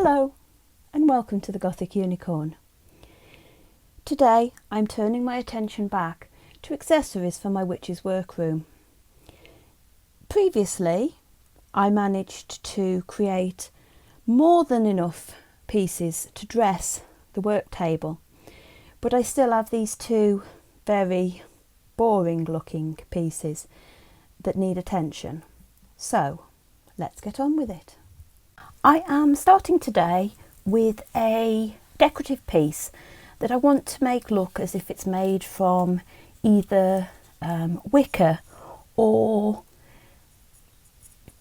Hello and welcome to the Gothic Unicorn. Today I'm turning my attention back to accessories for my witch's workroom. Previously I managed to create more than enough pieces to dress the work table, but I still have these two very boring looking pieces that need attention. So let's get on with it. I am starting today with a decorative piece that I want to make look as if it's made from either wicker or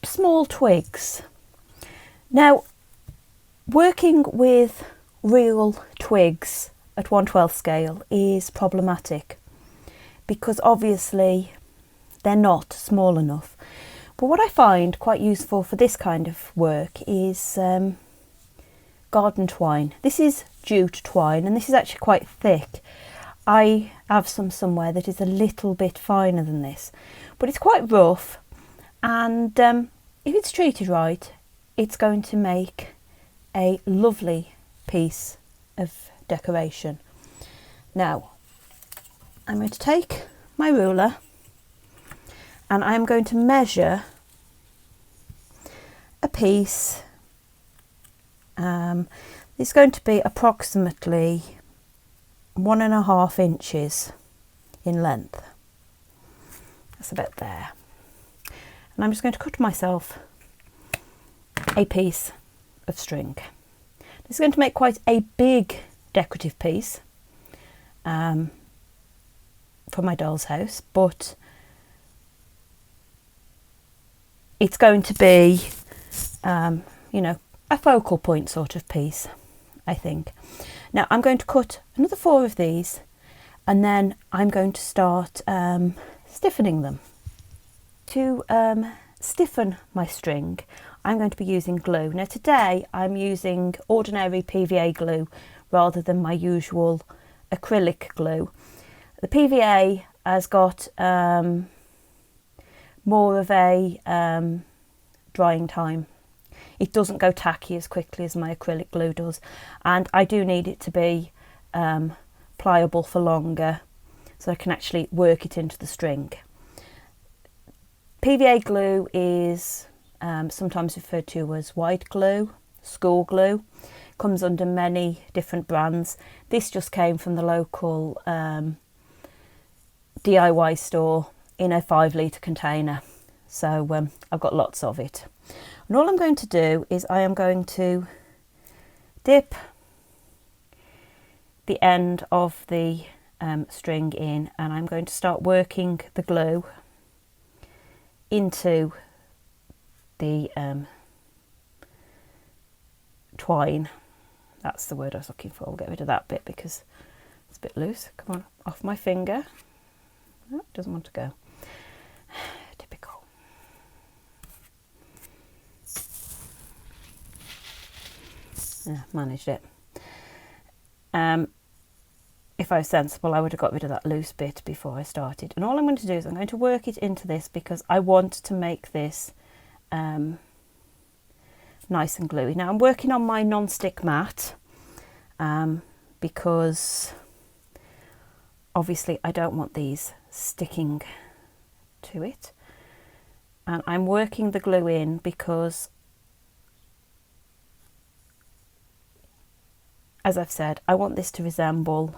small twigs. Now, working with real twigs at 1/12 scale is problematic because obviously they're not small enough. But what I find quite useful for this kind of work is garden twine. This is jute twine and this is actually quite thick. I have some somewhere that is a little bit finer than this, but it's quite rough, and if it's treated right, it's going to make a lovely piece of decoration. Now, I'm going to take my ruler and I'm going to measure a piece. It's going to be approximately 1.5 inches in length. That's about there. And I'm just going to cut myself a piece of string. This is going to make quite a big decorative piece for my doll's house, but it's going to be, you know, a focal point sort of piece, I think. Now I'm going to cut another 4 of these and then I'm going to start stiffening them. To stiffen my string, I'm going to be using glue. Now today I'm using ordinary PVA glue rather than my usual acrylic glue. The PVA has got more of a drying time. It doesn't go tacky as quickly as my acrylic glue does, and I do need it to be pliable for longer so I can actually work it into the string. PVA glue is sometimes referred to as white glue, school glue. Comes under many different brands. This just came from the local DIY store in a 5-litre container, so I've got lots of it. And all I'm going to do is I am going to dip the end of the string in, and I'm going to start working the glue into the twine. That's the word I was looking for. I'll get rid of that bit because it's a bit loose. Come on, off my finger. Oh, it doesn't want to go. Typical. Yeah, managed it. If I was sensible, I would have got rid of that loose bit before I started. And all I'm going to do is I'm going to work it into this because I want to make this nice and gluey. Now I'm working on my non-stick mat because obviously I don't want these sticking to it. And I'm working the glue in because, as I've said, I want this to resemble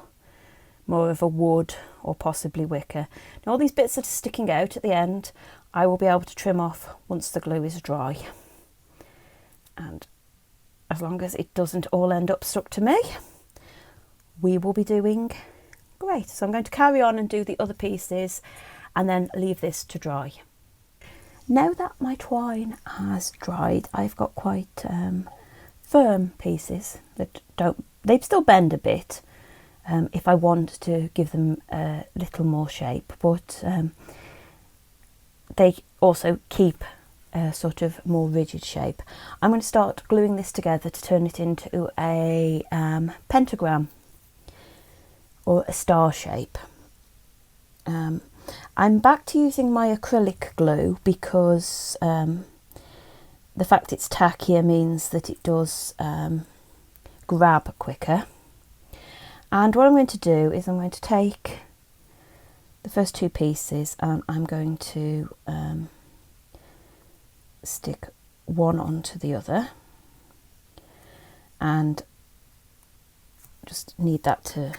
more of a wood or possibly wicker. Now all these bits that are sticking out at the end, I will be able to trim off once the glue is dry. And as long as it doesn't all end up stuck to me, we will be doing great. So I'm going to carry on and do the other pieces and then leave this to dry. Now that my twine has dried, I've got quite firm pieces that they still bend a bit if I want to give them a little more shape, but they also keep a sort of more rigid shape. I'm going to start gluing this together to turn it into a pentagram or a star shape. I'm back to using my acrylic glue because the fact it's tackier means that it does grab quicker. And what I'm going to do is I'm going to take the first two pieces and I'm going to stick one onto the other, and just need that to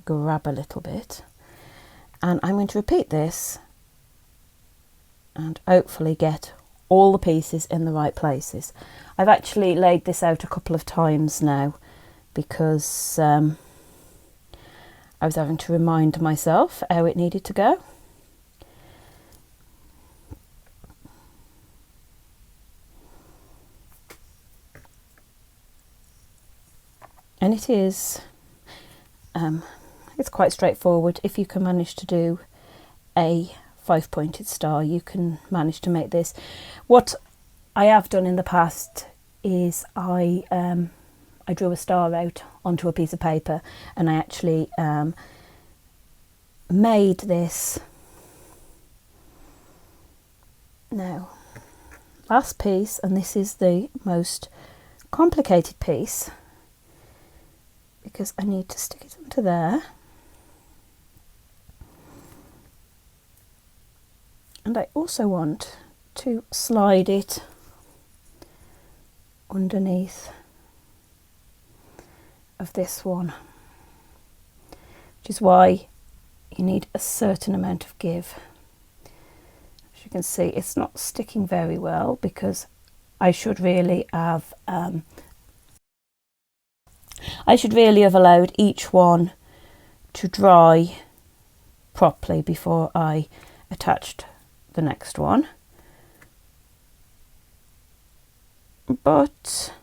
grab a little bit. And I'm going to repeat this and hopefully get all the pieces in the right places. I've actually laid this out a couple of times now because I was having to remind myself how it needed to go. And it is, it's quite straightforward. If you can manage to do a 5-pointed star, you can manage to make this. What I have done in the past is I drew a star out onto a piece of paper, and I actually made this. Now, last piece, and this is the most complicated piece because I need to stick it onto there. And I also want to slide it underneath of this one, which is why you need a certain amount of give. As you can see, it's not sticking very well because I should really have allowed each one to dry properly before I attached the next one. But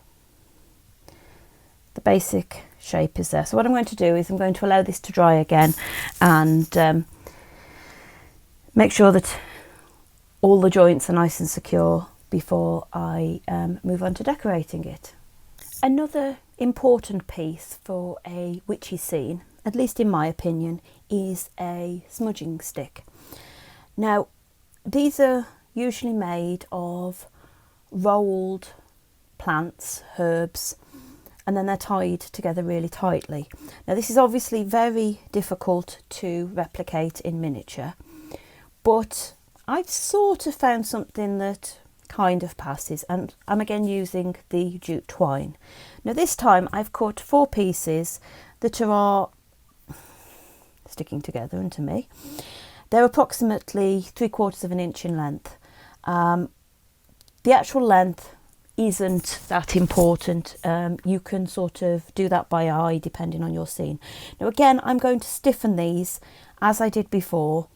the basic shape is there. So what I'm going to do is I'm going to allow this to dry again and make sure that all the joints are nice and secure before I move on to decorating it. Another important piece for a witchy scene, at least in my opinion, is a smudging stick. Now, these are usually made of rolled plants, herbs, and then they're tied together really tightly. Now, this is obviously very difficult to replicate in miniature, but I've sort of found something that kind of passes, and I'm again using the jute twine. Now, this time I've cut 4 pieces that are sticking together, and to me they're approximately 3/4 of an inch in length. The actual length isn't that important. You can sort of do that by eye depending on your scene. Now, again, I'm going to stiffen these as I did before,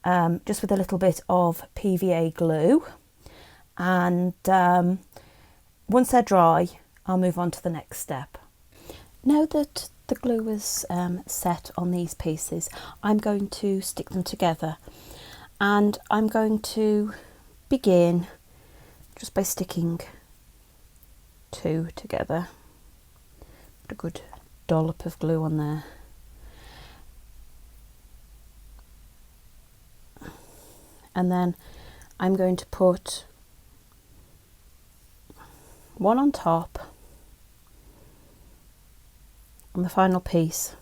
just with a little bit of PVA glue, and once they're dry I'll move on to the next step. Now that the glue is set on these pieces, I'm going to stick them together, and I'm going to begin just by sticking 2 together. Put a good dollop of glue on there. And then I'm going to put one on top on the final piece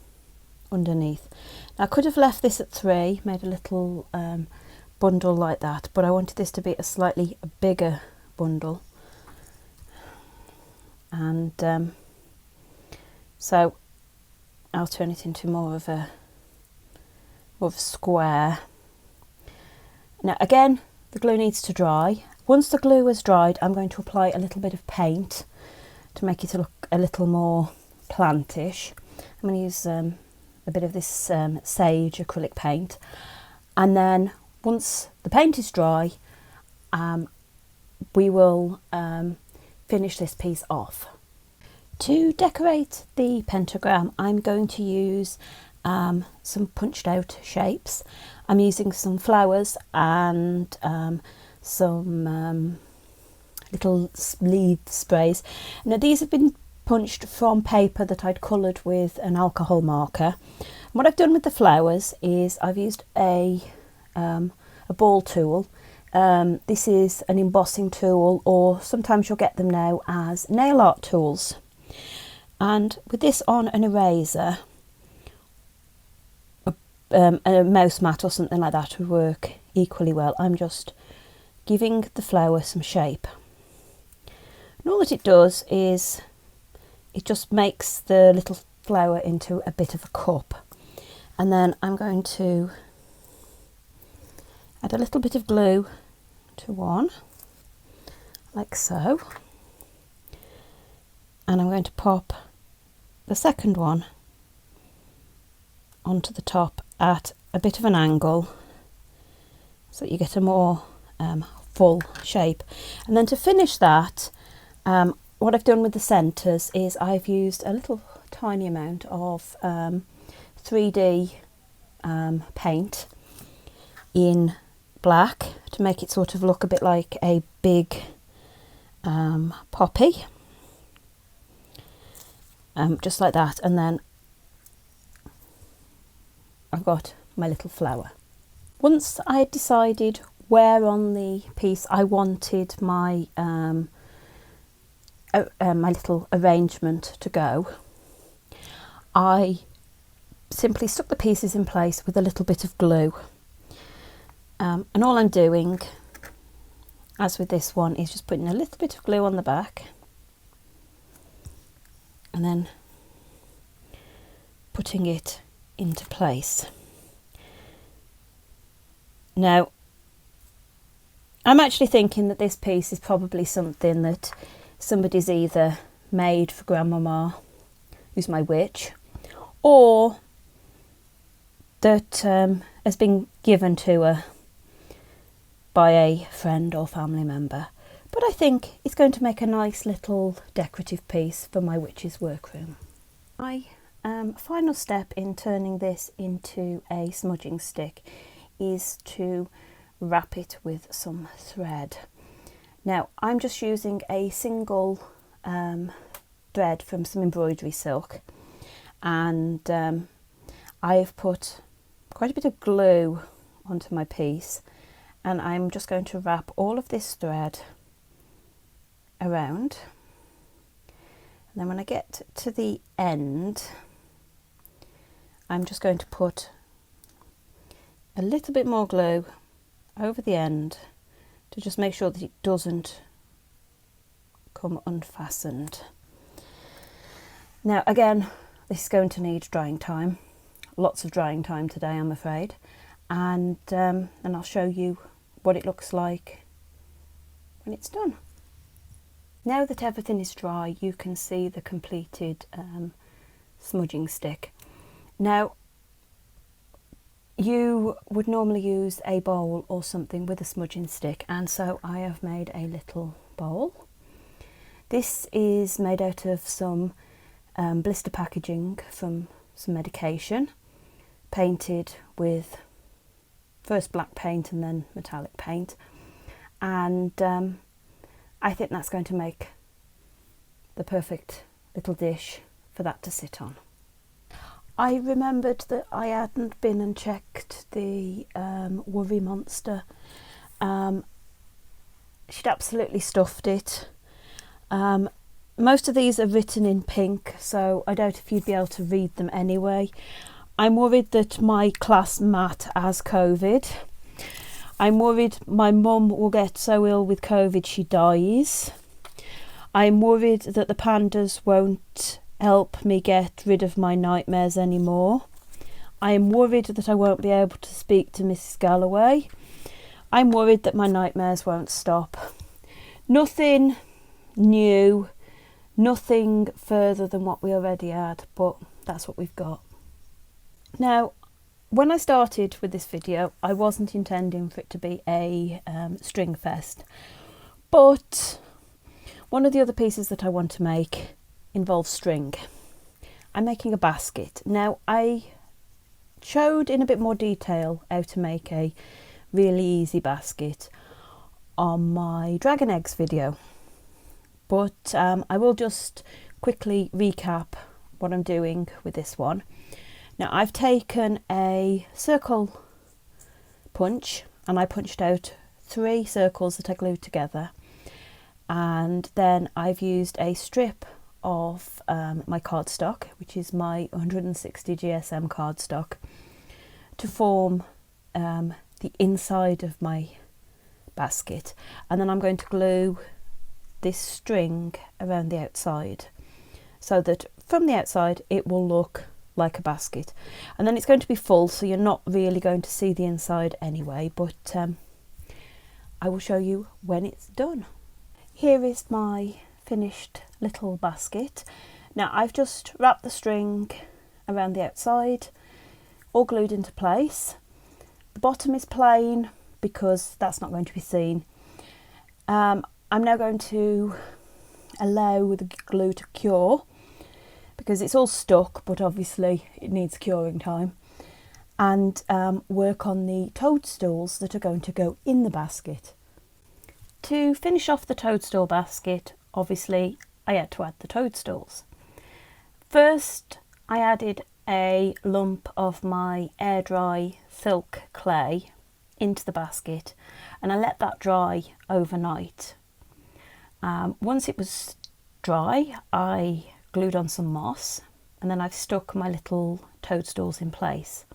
underneath. Now, I could have left this at 3, made a little bundle like that, but I wanted this to be a slightly bigger bundle, and so I'll turn it into more of a square. Now, again, the glue needs to dry. Once the glue has dried, I'm going to apply a little bit of paint to make it look a little more plantish. I'm going to use a bit of this sage acrylic paint, and then once the paint is dry, we will finish this piece off. To decorate the pentagram, I'm going to use some punched out shapes. I'm using some flowers and some little leaf sprays. Now, these have been punched from paper that I'd coloured with an alcohol marker. And what I've done with the flowers is I've used a ball tool, This is an embossing tool, or sometimes you'll get them now as nail art tools. And with this on an eraser, a mouse mat or something like that would work equally well. I'm just giving the flower some shape. And all that it does is it just makes the little flower into a bit of a cup. And then I'm going to add a little bit of glue to one, like so. And I'm going to pop the second one onto the top at a bit of an angle so that you get a more full shape. And then to finish that, what I've done with the centres is I've used a little tiny amount of 3D paint in black to make it sort of look a bit like a big poppy, just like that. And then I've got my little flower. Once I had decided where on the piece I wanted my my little arrangement to go, I simply stuck the pieces in place with a little bit of glue. And all I'm doing, as with this one, is just putting a little bit of glue on the back and then putting it into place. Now, I'm actually thinking that this piece is probably something that somebody's either made for Grandmama, who's my witch, or that has been given to her by a friend or family member. But I think it's going to make a nice little decorative piece for my witch's workroom. My final step in turning this into a smudging stick is to wrap it with some thread. Now I'm just using a single thread from some embroidery silk, and I've put quite a bit of glue onto my piece, and I'm just going to wrap all of this thread around. And then when I get to the end, I'm just going to put a little bit more glue over the end to just make sure that it doesn't come unfastened. Now again, this is going to need drying time, lots of drying time today, I'm afraid, and I'll show you what it looks like when it's done. Now that everything is dry, you can see the completed smudging stick. Now, you would normally use a bowl or something with a smudging stick, and so I have made a little bowl. This is made out of some blister packaging from some medication, painted with first black paint and then metallic paint, and I think that's going to make the perfect little dish for that to sit on. I remembered that I hadn't been and checked the Worry Monster. She'd absolutely stuffed it. Most of these are written in pink, so I doubt if you'd be able to read them anyway. I'm worried that my class Matt has COVID. I'm worried my mum will get so ill with COVID she dies. I'm worried that the pandas won't help me get rid of my nightmares anymore. I am worried that I won't be able to speak to Mrs. Galloway. I'm worried that my nightmares won't stop. Nothing new, nothing further than what we already had, but that's what we've got. Now, when I started with this video, I wasn't intending for it to be a string fest, but one of the other pieces that I want to make involves string. I'm making a basket. Now, I showed in a bit more detail how to make a really easy basket on my dragon eggs video, but I will just quickly recap what I'm doing with this one. Now, I've taken a circle punch and I punched out 3 circles that I glued together, and then I've used a strip of my cardstock, which is my 160 GSM cardstock, to form the inside of my basket, and then I'm going to glue this string around the outside so that from the outside it will look like a basket, and then it's going to be full, so you're not really going to see the inside anyway, but I will show you when it's done. Here is my finished little basket. Now I've just wrapped the string around the outside, all glued into place. The bottom is plain because that's not going to be seen. I'm now going to allow the glue to cure because it's all stuck, but obviously it needs curing time, and work on the toadstools that are going to go in the basket. To finish off the toadstool basket, obviously I had to add the toadstools. First I added a lump of my air dry silk clay into the basket, and I let that dry overnight. Once it was dry, I glued on some moss, and then I've stuck my little toadstools in place.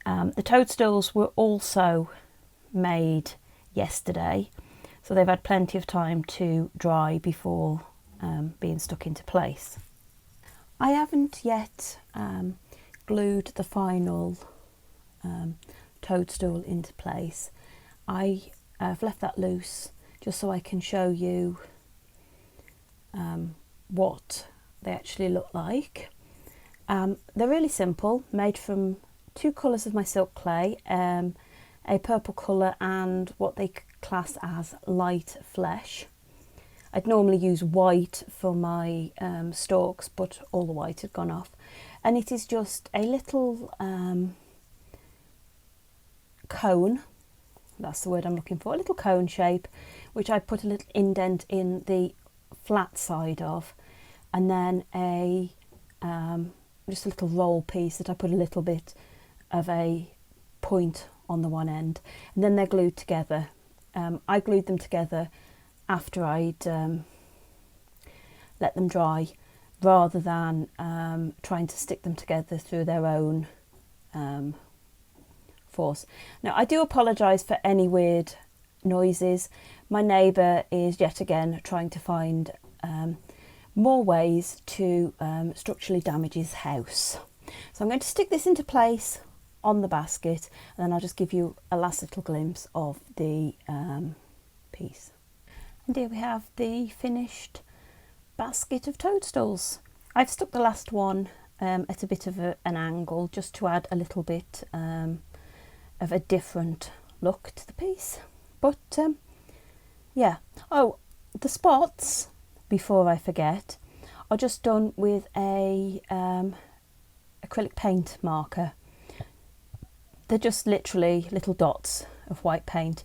The toadstools were also made yesterday, so they've had plenty of time to dry before being stuck into place. I haven't yet glued the final toadstool into place. I've left that loose just so I can show you what they actually look like. They're really simple, made from 2 colours of my silk clay, a purple colour and what they class as light flesh. I'd normally use white for my stalks, but all the white had gone off, and it is just a little cone, that's the word I'm looking for, a little cone shape, which I put a little indent in the flat side of, and then a just a little roll piece that I put a little bit of a point on the one end, and then they're glued together. I glued them together after I'd let them dry, rather than trying to stick them together through their own force. Now I do apologise for any weird noises. My neighbour is yet again trying to find more ways to structurally damage his house. So I'm going to stick this into place on the basket, and then I'll just give you a last little glimpse of the piece. And here we have the finished basket of toadstools. I've stuck the last one at a bit of an angle just to add a little bit of a different look to the piece. But yeah, oh, the spots, before I forget, are just done with a acrylic paint marker. They're just literally little dots of white paint.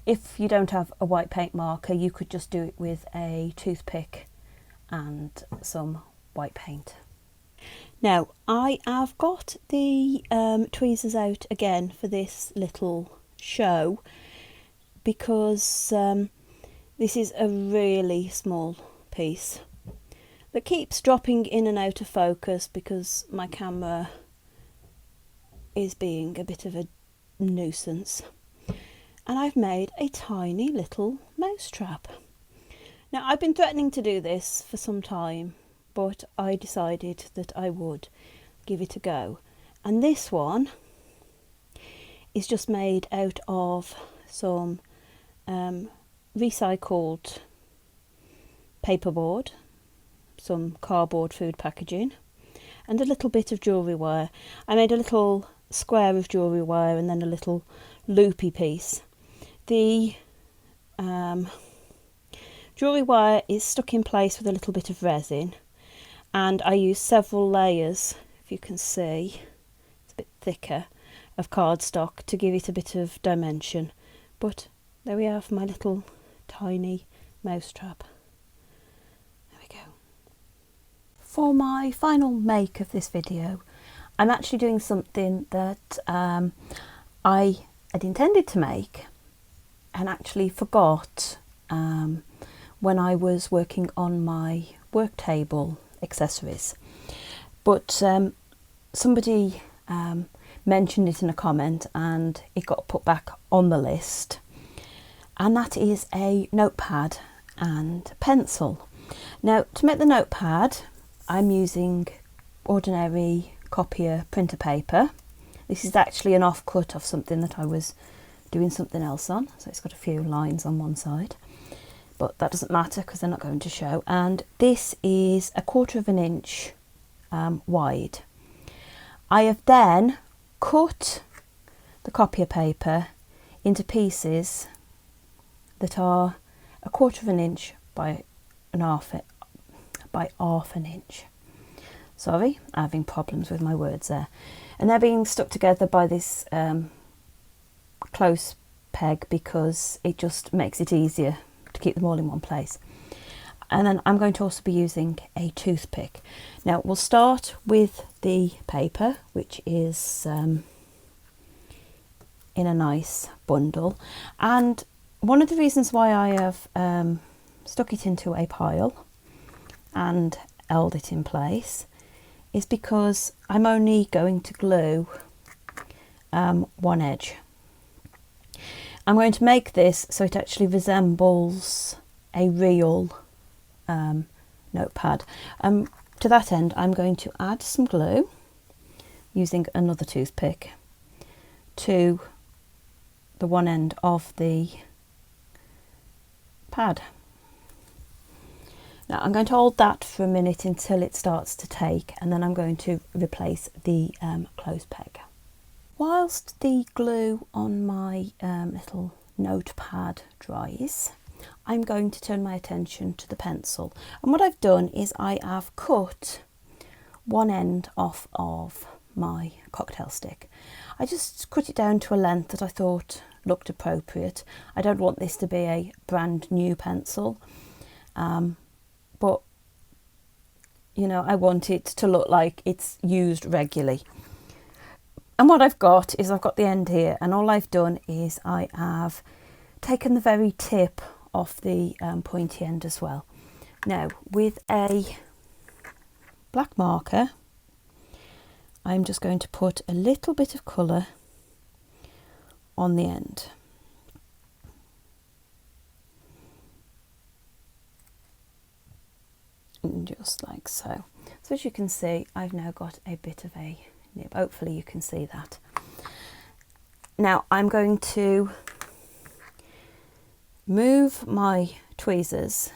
If you don't have a white paint marker, you could just do it with a toothpick and some white paint. Now I have got the tweezers out again for this little show, because this is a really small piece that keeps dropping in and out of focus because my camera is being a bit of a nuisance, and I've made a tiny little mouse trap. Now I've been threatening to do this for some time, but I decided that I would give it a go, and this one is just made out of some recycled paperboard, some cardboard food packaging, and a little bit of jewellery wire. I made a little square of jewellery wire and then a little loopy piece. The jewellery wire is stuck in place with a little bit of resin, and I used several layers, if you can see, it's a bit thicker, of cardstock to give it a bit of dimension. But there we have my little tiny mousetrap. There we go. For my final make of this video, I'm actually doing something that I had intended to make and actually forgot when I was working on my work table accessories. But somebody mentioned it in a comment and it got put back on the list, and that is a notepad and pencil. Now, to make the notepad, I'm using ordinary copier printer paper. This is actually an offcut of something that I was doing something else on, so it's got a few lines on one side, but that doesn't matter because they're not going to show. And this is 1/4 of an inch wide. I have then cut the copier paper into pieces that are 1/4 of an inch by half an inch. Sorry, I'm having problems with my words there. And they're being stuck together by this close peg because it just makes it easier to keep them all in one place. And then I'm going to also be using a toothpick. Now we'll start with the paper, which is in a nice bundle. And one of the reasons why I have stuck it into a pile and held it in place is because I'm only going to glue one edge. I'm going to make this so it actually resembles a real notepad. To that end, I'm going to add some glue using another toothpick to the one end of the pad. Now I'm going to hold that for a minute until it starts to take, and then I'm going to replace the close peg. Whilst the glue on my little notepad dries, I'm going to turn my attention to the pencil. And what I've done is I have cut one end off of my cocktail stick. I just cut it down to a length that I thought looked appropriate. I don't want this to be a brand new pencil, but you know, I want it to look like it's used regularly. And what I've got is I've got the end here, and all I've done is I have taken the very tip off the pointy end as well. Now with a black marker, I'm just going to put a little bit of colour on the end. And just like so. So as you can see, I've now got a bit of a nib. Hopefully you can see that. Now I'm going to move my tweezers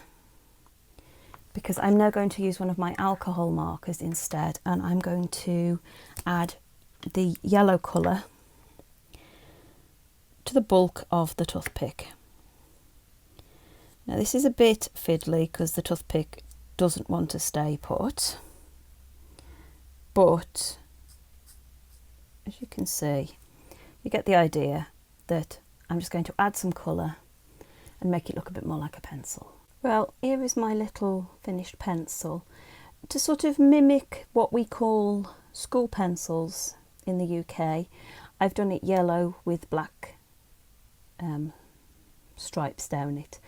because I'm now going to use one of my alcohol markers instead, and I'm going to add the yellow colour to the bulk of the toothpick. Now this is a bit fiddly because the toothpick doesn't want to stay put, but as you can see, you get the idea that I'm just going to add some colour and make it look a bit more like a pencil. Well, here is my little finished pencil. To sort of mimic what we call school pencils in the UK, I've done it yellow with black stripes down it.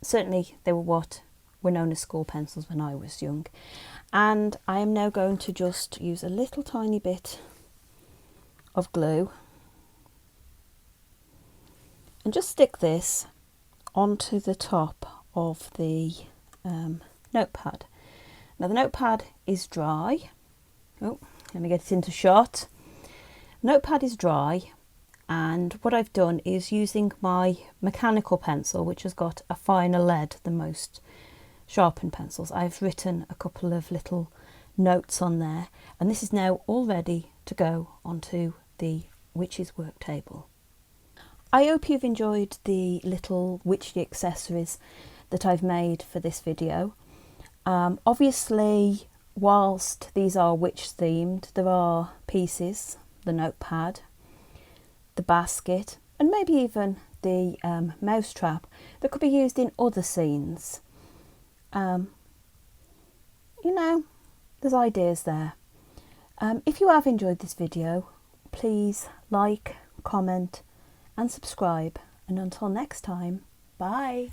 Certainly they were known as school pencils when I was young. And I am now going to just use a little tiny bit of glue and just stick this onto the top of the notepad. Now the notepad is dry. Oh, let me get it into shot. Notepad is dry, and what I've done is using my mechanical pencil, which has got a finer lead than most sharpened pencils. I've written a couple of little notes on there, and this is now all ready to go onto the Witch's work table. I hope you've enjoyed the little witchy accessories that I've made for this video. Obviously, whilst these are witch themed, there are pieces, the notepad, the basket, and maybe even the mouse trap that could be used in other scenes. You know, there's ideas there. If you have enjoyed this video, please like, comment and subscribe, And until next time, bye!